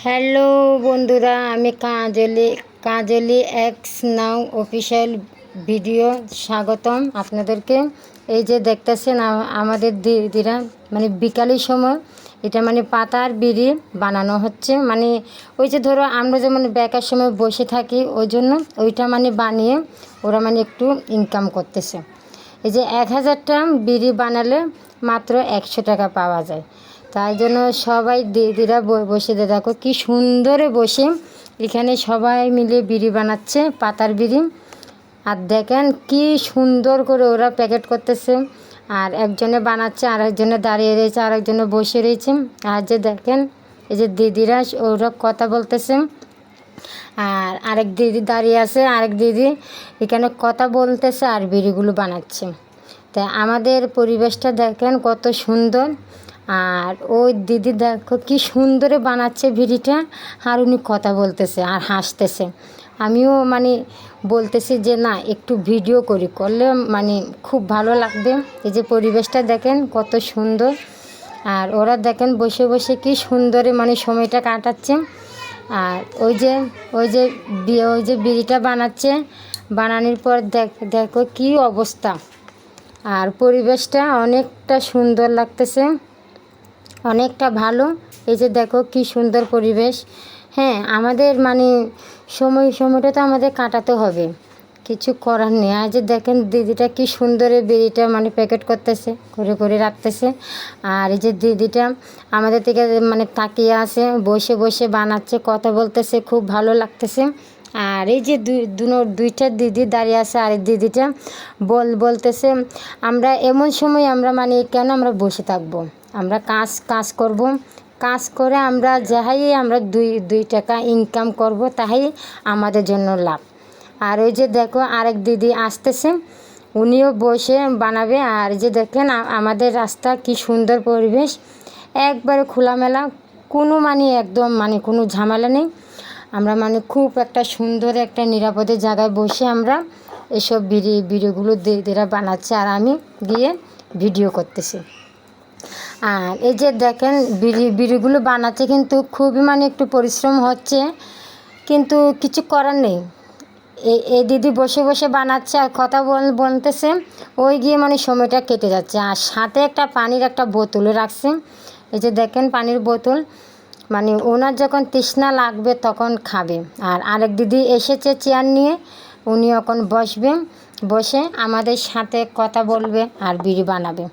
Hello বন্ধুরা, আমি কাজলি x নাও official video স্বাগতম আপনাদেরকে। এই যে দেখতেছেন আমাদের দিদিরা মানে বিকালের সময় এটা মানে পাতার বিড়ি বানানো হচ্ছে। মানে ওই যে ধরো আমরা যেমন বেকার সময় বসে থাকি ওই জন্য ওইটা মানে বানিয়ে ওরা মানে একটু ইনকাম করতেছে। এই যে 1000টা বিড়ি বানালে মাত্র 100 টাকা পাওয়া যায়। তাই জন্য সবাই দিদিরা বসে দেখো কি সুন্দরে বসে এখানে সবাই মিলে বিড়ি বানাচ্ছে, পাতার বিড়ি। আর দেখেন কি সুন্দর করে ওরা প্যাকেট করতেছে। আর একজনে বানাচ্ছে, আর একজনে দাঁড়িয়ে রয়েছে, আর একজনে বসে রয়েছে। আর যে দেখেন এই যে দিদিরা ওরা কথা বলতেছে, আর আরেক দিদি দাঁড়িয়ে আছে, আরেক দিদি এখানে কথা বলতেছে আর বিড়িগুলো বানাচ্ছে। তাই আমাদের পরিবেশটা দেখেন কত সুন্দর। আর ওই দিদি দেখো কি সুন্দরে বানাচ্ছে বিড়িটা, আর উনি কথা বলতেছে আর হাসতেছে। আমিও মানে বলতেছি যে না একটু ভিডিও করলে মানে খুব ভালো লাগবে। এই যে পরিবেশটা দেখেন কত সুন্দর। আর ওরা দেখেন বসে বসে কি সুন্দরে মানে সময়টা কাটাচ্ছে। আর ওই যে বিড়িটা বানাচ্ছে, বানানোর পর দেখো কি অবস্থা। আর পরিবেশটা অনেকটা সুন্দর লাগতেছে, অনেকটা ভালো। এই যে দেখো কি সুন্দর পরিবেশ। হ্যাঁ, আমাদের মানে সময়টা তো আমাদের কাটাতে হবে, কিছু করার নেই। আর যে দেখেন দিদিটা কি সুন্দর বিড়িটা মানে প্যাকেট করতেছে, করে করে রাখতেছে। আর এই যে দিদিটা আমাদের থেকে মানে তাকিয়ে আছে, বসে বসে বানাচ্ছে, কথা বলতেছে, খুব ভালো লাগতেছে। আর এই যে দুইটা দিদি দাঁড়িয়ে আছে, আর এই দিদিটা বলতেছে আমরা এমন সময় আমরা মানে কেন আমরা বসে থাকবো, আমরা কাজ করব, কাজ করে আমরা যাহাই আমরা দুই টাকা ইনকাম করব, তাই আমাদের জন্য লাভ। আর ওই যে দেখো আরেক দিদি আসতেছে, উনিও বসে বানাবে। আর যে দেখেন আমাদের রাস্তা কি সুন্দর পরিবেশ, একবারে খোলামেলা, কোনো মানে একদম মানে কোনো ঝামেলা নেই। আমরা মানে খুব একটা সুন্দর একটা নিরাপদে জায়গায় বসে আমরা এসব ভিডিওগুলো দিদিরা বানাচ্ছে, আর আমি গিয়ে ভিডিও করতেছি। আর এই যে দেখেন বিড়িগুলো বানাচ্ছে কিন্তু খুবই মানে একটু পরিশ্রম হচ্ছে, কিন্তু কিছু করার নেই। এই দিদি বসে বসে বানাচ্ছে আর কথা বলতেছে, ওই গিয়ে মানে সময়টা কেটে যাচ্ছে। আর সাথে একটা পানির একটা বোতলও রাখছে। এই যে দেখেন পানির বোতল, মানে ওনার যখন তৃষ্ণা লাগবে তখন খাবে। আর আরেক দিদি এসেছে চেয়ার নিয়ে, উনি এখন বসে আমাদের সাথে কথা বলবে আর বিড়ি বানাবে।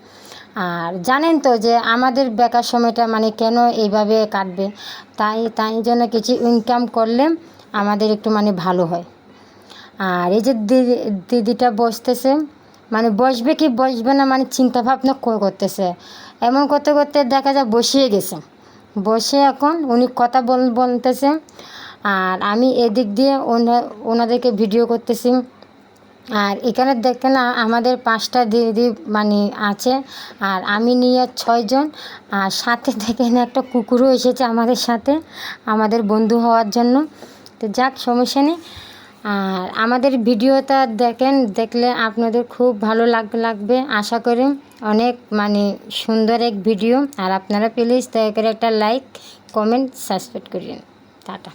আর জানেন তো যে আমাদের বেকার সময়টা মানে কেন এইভাবে কাটবে, তাই জন্য কিছু ইনকাম করলে আমাদের একটু মানে ভালো হয়। আর এই যে দিদিটা বসতেছে, মানে বসবে কি বসবে না মানে চিন্তা ভাবনা করতেছে। এমন করতে করতে দেখা যায় বসিয়ে গেছে, বসে এখন উনি কথা বলতেছে, আর আমি এদিক দিয়ে ওনাদেরকে ভিডিও করতেছি। আর এখানে দেখেন আমাদের 5টা দিদি মানে আছে, আর আমি নিয়ে 6 জন। আর সাথে দেখেন একটা কুকুরও এসেছে আমাদের সাথে, আমাদের বন্ধু হওয়ার জন্য। তো যাক, সমস্যা নেই। আর আমাদের ভিডিওটা দেখলে আপনাদের খুব ভালো লাগবে আশা করি। অনেক মানে সুন্দর এক ভিডিও। আর আপনারা প্লিজ দয়া করে একটা লাইক, কমেন্ট, সাবস্ক্রাইব করেন। টাটা।